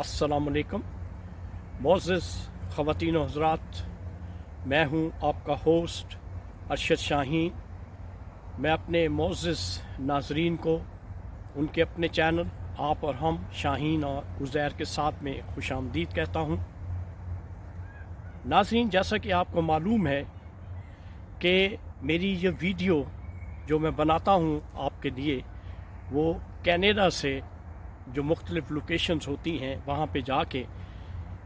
अस्सलाम वालेकुम। मोअज़्ज़िज़ ख़वातीन व हज़रात, मैं हूँ आपका होस्ट अरशद शाहीन। मैं अपने मोअज़्ज़िज़ नाज़रीन को उनके अपने चैनल आप और हम शाहीन और उज़ैर के साथ में खुशामदीद कहता हूँ। नाज़रीन, जैसा कि आपको मालूम है कि मेरी ये वीडियो जो मैं बनाता हूँ आपके लिए, वो कनाडा से जो मुख्तलिफ़ लोकेशंस होती हैं वहाँ पे जाके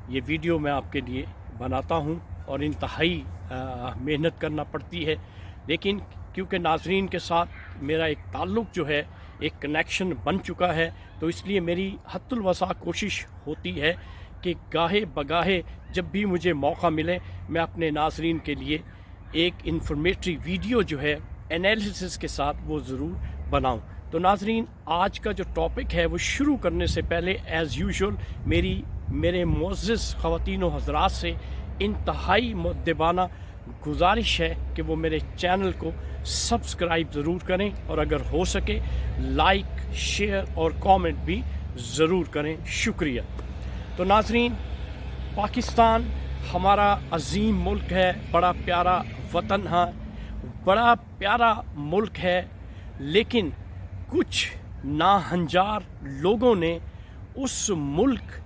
ये वीडियो मैं आपके लिए बनाता हूँ और इंतहाई मेहनत करना पड़ती है, लेकिन क्योंकि नाज़रीन के साथ मेरा एक ताल्लुक़ जो है, एक कनेक्शन बन चुका है, तो इसलिए मेरी हद्दुल वसा कोशिश होती है कि गाहे बगाहे जब भी मुझे मौका मिले मैं अपने नाज़रीन के लिए एक इन्फॉर्मेटरी वीडियो जो है एनालिसिस के साथ वो ज़रूर बनाऊं। तो नाज़रीन, आज का जो टॉपिक है वो शुरू करने से पहले एज़ यूजुअल मेरे मुअज़्ज़िज़ ख़वातीन व हज़रात से इंतहाई मुअद्दबाना गुजारिश है कि वो मेरे चैनल को सब्सक्राइब ज़रूर करें और अगर हो सके लाइक, शेयर और कमेंट भी ज़रूर करें। शुक्रिया। तो नाज़रीन, पाकिस्तान हमारा अज़ीम मुल्क है, बड़ा प्यारा वतन है, बड़ा प्यारा मुल्क है, लेकिन कुछ नाहंजार लोगों ने उस मुल्क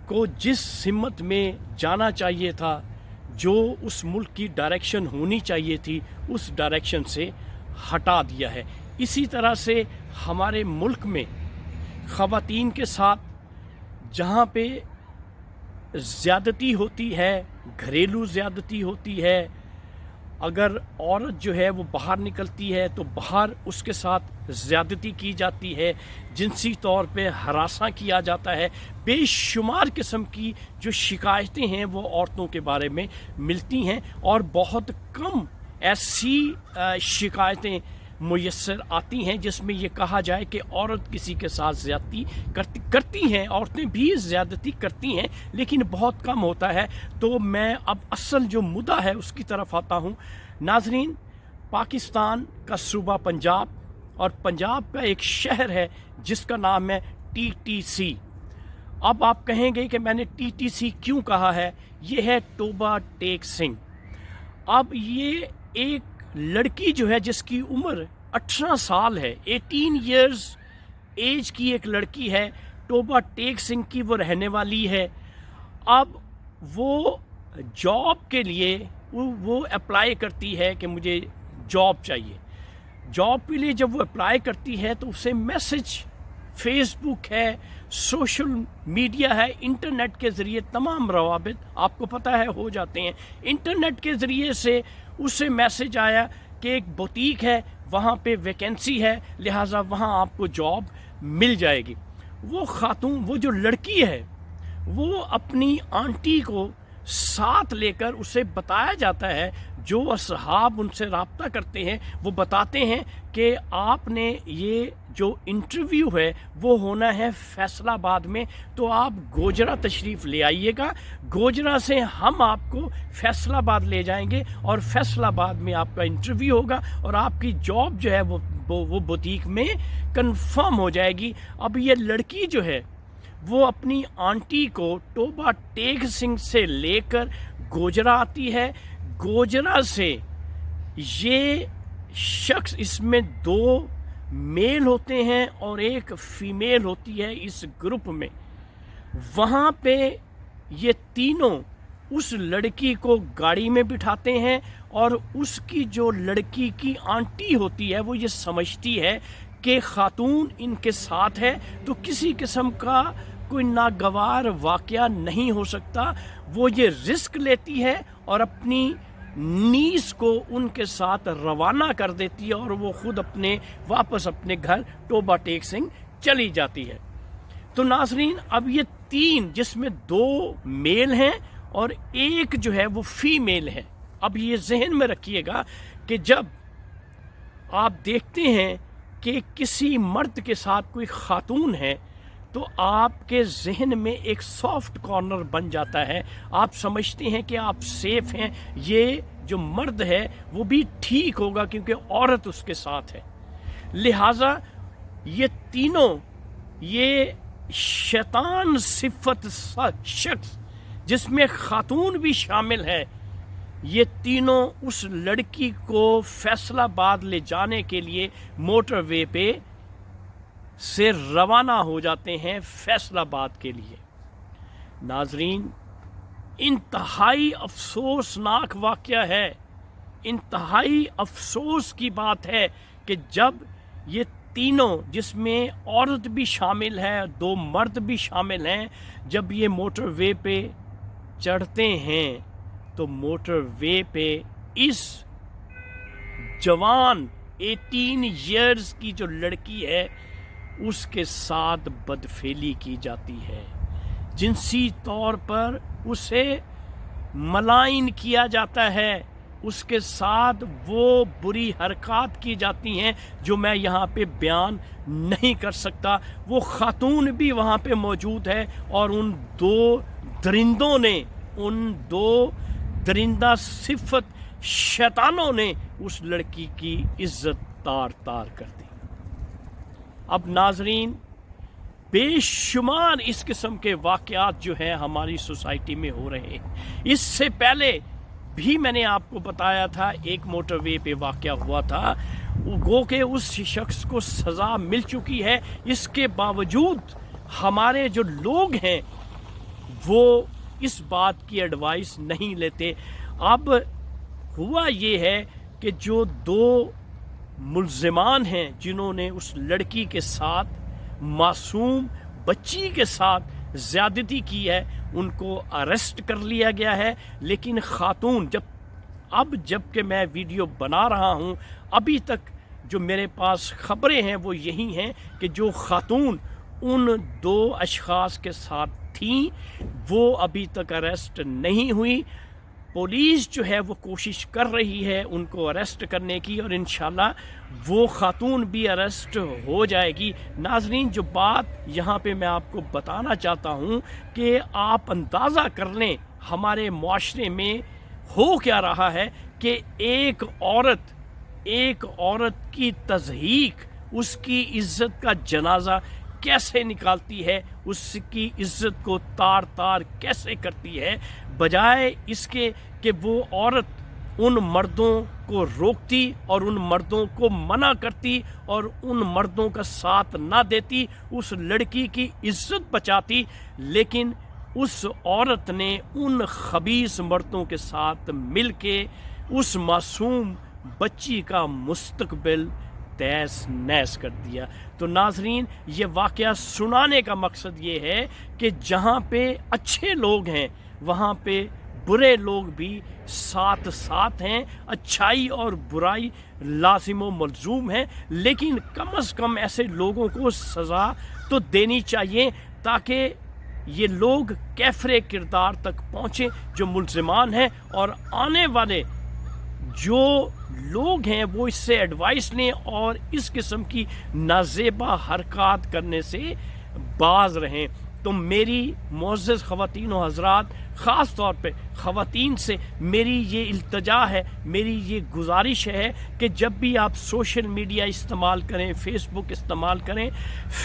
को जिस सिमत में जाना चाहिए था, जो उस मुल्क की डायरेक्शन होनी चाहिए थी, उस डायरेक्शन से हटा दिया है। इसी तरह से हमारे मुल्क में ख़वातीन के साथ जहाँ पे ज़्यादती होती है, घरेलू ज़्यादती होती है, अगर औरत जो है वो बाहर निकलती है तो बाहर उसके साथ ज़्यादती की जाती है, जिनसी तौर पे हरासा किया जाता है। बेशुमार किस्म की जो शिकायतें हैं वो औरतों के बारे में मिलती हैं और बहुत कम ऐसी शिकायतें मुयस्सर आती हैं जिसमें ये कहा जाए कि औरत किसी के साथ ज़्यादती करती हैं। औरतें भी ज़्यादती करती हैं, लेकिन बहुत कम होता है। तो मैं अब असल जो मुद्दा है उसकी तरफ आता हूँ। नाज़रीन, पाकिस्तान का सूबा पंजाब और पंजाब का एक शहर है जिसका नाम है TTC। अब आप कहेंगे कि मैंने TTC क्यों कहा है? ये है टोबा टेक सिंह। अब ये एक लड़की जो है जिसकी उम्र 18 साल है, 18 इयर्स एज की एक लड़की है, टोबा टेक सिंह की वो रहने वाली है। अब वो जॉब के लिए वो अप्लाई करती है कि मुझे जॉब चाहिए। जॉब के लिए जब वो अप्लाई करती है तो उसे मैसेज फेसबुक है, सोशल मीडिया है, इंटरनेट के ज़रिए तमाम रवाबित आपको पता है हो जाते हैं। इंटरनेट के ज़रिए से उसे मैसेज आया कि एक बुटीक है, वहाँ पे वैकेंसी है, लिहाजा वहाँ आपको जॉब मिल जाएगी। वो खातून, वो जो लड़की है, वो अपनी आंटी को साथ लेकर उसे बताया जाता है, जो असहाब उनसे रब्ता करते हैं वो बताते हैं कि आपने ये जो इंटरव्यू है वो होना है फैसलाबाद में, तो आप गोजरा तशरीफ़ ले आइएगा। गोजरा से हम आपको फैसलाबाद ले जाएंगे और फैसलाबाद में आपका इंटरव्यू होगा और आपकी जॉब जो है वो बुटीक में कंफर्म हो जाएगी। अब ये लड़की जो है वो अपनी आंटी को टोबा टेक सिंह से लेकर गोजरा आती है। गोजरा से ये शख्स, इसमें 2 मेल होते हैं और एक फ़ीमेल होती है इस ग्रुप में। वहाँ पे ये तीनों उस लड़की को गाड़ी में बिठाते हैं और उसकी जो लड़की की आंटी होती है वो ये समझती है कि खातून इनके साथ है तो किसी किस्म का कोई नागवार वाक़या नहीं हो सकता। वो ये रिस्क लेती है और अपनी नीस को उनके साथ रवाना कर देती है और वो ख़ुद वापस अपने घर टोबा टेक सिंह चली जाती है। तो नाज़रीन, अब ये 3 जिसमें 2 मेल हैं और एक जो है वो फ़ीमेल है। अब ये जहन में रखिएगा कि जब आप देखते हैं कि किसी मर्द के साथ कोई खातून है तो आपके जहन में एक सॉफ्ट कॉर्नर बन जाता है। आप समझते हैं कि आप सेफ हैं, ये जो मर्द है वो भी ठीक होगा क्योंकि औरत उसके साथ है। लिहाजा ये तीनों ये शैतान सिफत शख्स जिसमें खातून भी शामिल है, ये तीनों उस लड़की को फैसलाबाद ले जाने के लिए मोटरवे पे से रवाना हो जाते हैं फैसलाबाद के लिए। नाजरीन, इंतहाई अफसोसनाक वाक़या है, इंतहाई अफसोस की बात है कि जब ये तीनों, जिसमें औरत भी शामिल है, 2 मर्द भी शामिल हैं, जब ये मोटरवे पे चढ़ते हैं तो मोटरवे पे इस जवान 18 इयर्स की जो लड़की है उसके साथ बदफेली की जाती है, जिनसी तौर पर उसे मलाइन किया जाता है, उसके साथ वो बुरी हरकत की जाती हैं जो मैं यहाँ पे बयान नहीं कर सकता। वो खातून भी वहाँ पे मौजूद है और उन 2 दरिंदों ने, उन 2 दरिंदा सिफत शैतानों ने उस लड़की की इज्जत तार तार कर दी। अब नाजरीन, बेशुमार इस किस्म के वाक़यात जो हैं हमारी सोसाइटी में हो रहे हैं। इससे पहले भी मैंने आपको बताया था, एक मोटरवे पे वाक़या हुआ था, गो के उस शख्स को सज़ा मिल चुकी है। इसके बावजूद हमारे जो लोग हैं वो इस बात की एडवाइस नहीं लेते। अब हुआ ये है कि जो 2 मुल्ज़िमान हैं जिन्होंने उस लड़की के साथ, मासूम बच्ची के साथ ज़्यादती की है, उनको अरेस्ट कर लिया गया है। लेकिन खातून, जबकि मैं वीडियो बना रहा हूँ, अभी तक जो मेरे पास खबरें हैं वो यही हैं कि जो खातून उन 2 अशख़ास के साथ थी वो अभी तक अरेस्ट नहीं हुई। पुलिस जो है वो कोशिश कर रही है उनको अरेस्ट करने की और इंशाल्लाह वो खातून भी अरेस्ट हो जाएगी। नाजरीन, जो बात यहाँ पे मैं आपको बताना चाहता हूँ कि आप अंदाज़ा कर लें हमारे मुआशरे में हो क्या रहा है कि एक औरत की तज़हीक, उसकी इज़्ज़त का जनाजा कैसे निकालती है, उसकी इज़्ज़त को तार तार कैसे करती है, बजाय इसके कि वो औरत उन मर्दों को रोकती और उन मर्दों को मना करती और उन मर्दों का साथ ना देती, उस लड़की की इज़्ज़त बचाती। लेकिन उस औरत ने उन खबीस मर्दों के साथ मिलके उस मासूम बच्ची का मुस्तकबिल तहस नहस कर दिया। तो नाजरीन, ये वाक़या सुनाने का मकसद ये है कि जहाँ पे अच्छे लोग हैं वहाँ पे बुरे लोग भी साथ साथ हैं, अच्छाई और बुराई लाजिम व मलजूम है। लेकिन कम से कम ऐसे लोगों को सज़ा तो देनी चाहिए ताकि ये लोग कैफरे किरदार तक पहुँचें जो मुल्ज़िमान हैं, और आने वाले जो लोग हैं वो इससे एडवाइस लें और इस किस्म की नाज़ेबा हरकत करने से बाज रहें। तो मेरी मुअज़्ज़ज़ ख़वातीन व हज़रात, ख़ास तौर पे ख़वातीन से मेरी ये इल्तिजा है, मेरी ये गुजारिश है कि जब भी आप सोशल मीडिया इस्तेमाल करें, फेसबुक इस्तेमाल करें,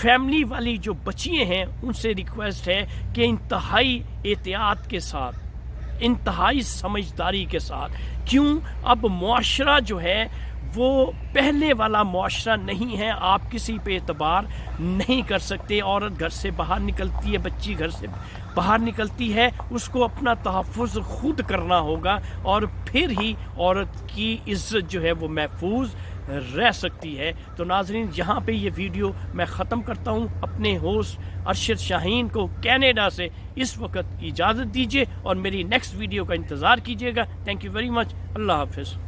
फैमिली वाली जो बच्चियाँ हैं उनसे रिक्वेस्ट है कि इंतहाई एहतियात के साथ, इंतहाई समझदारी के साथ, क्यों अब मुआशरा जो है वो पहले वाला मुआशरा नहीं है। आप किसी पे एतबार नहीं कर सकते। औरत घर से बाहर निकलती है, बच्ची घर से बाहर निकलती है, उसको अपना तहफ़्फ़ुज़ खुद करना होगा और फिर ही औरत की इज़्ज़त जो है वो महफूज रह सकती है। तो नाज़रीन, यहाँ पे ये वीडियो मैं ख़त्म करता हूँ। अपने होस्ट अरशद शाहीन को कनाडा से इस वक्त इजाज़त दीजिए और मेरी नेक्स्ट वीडियो का इंतज़ार कीजिएगा। Thank you very much. अल्लाह हाफ़िज़।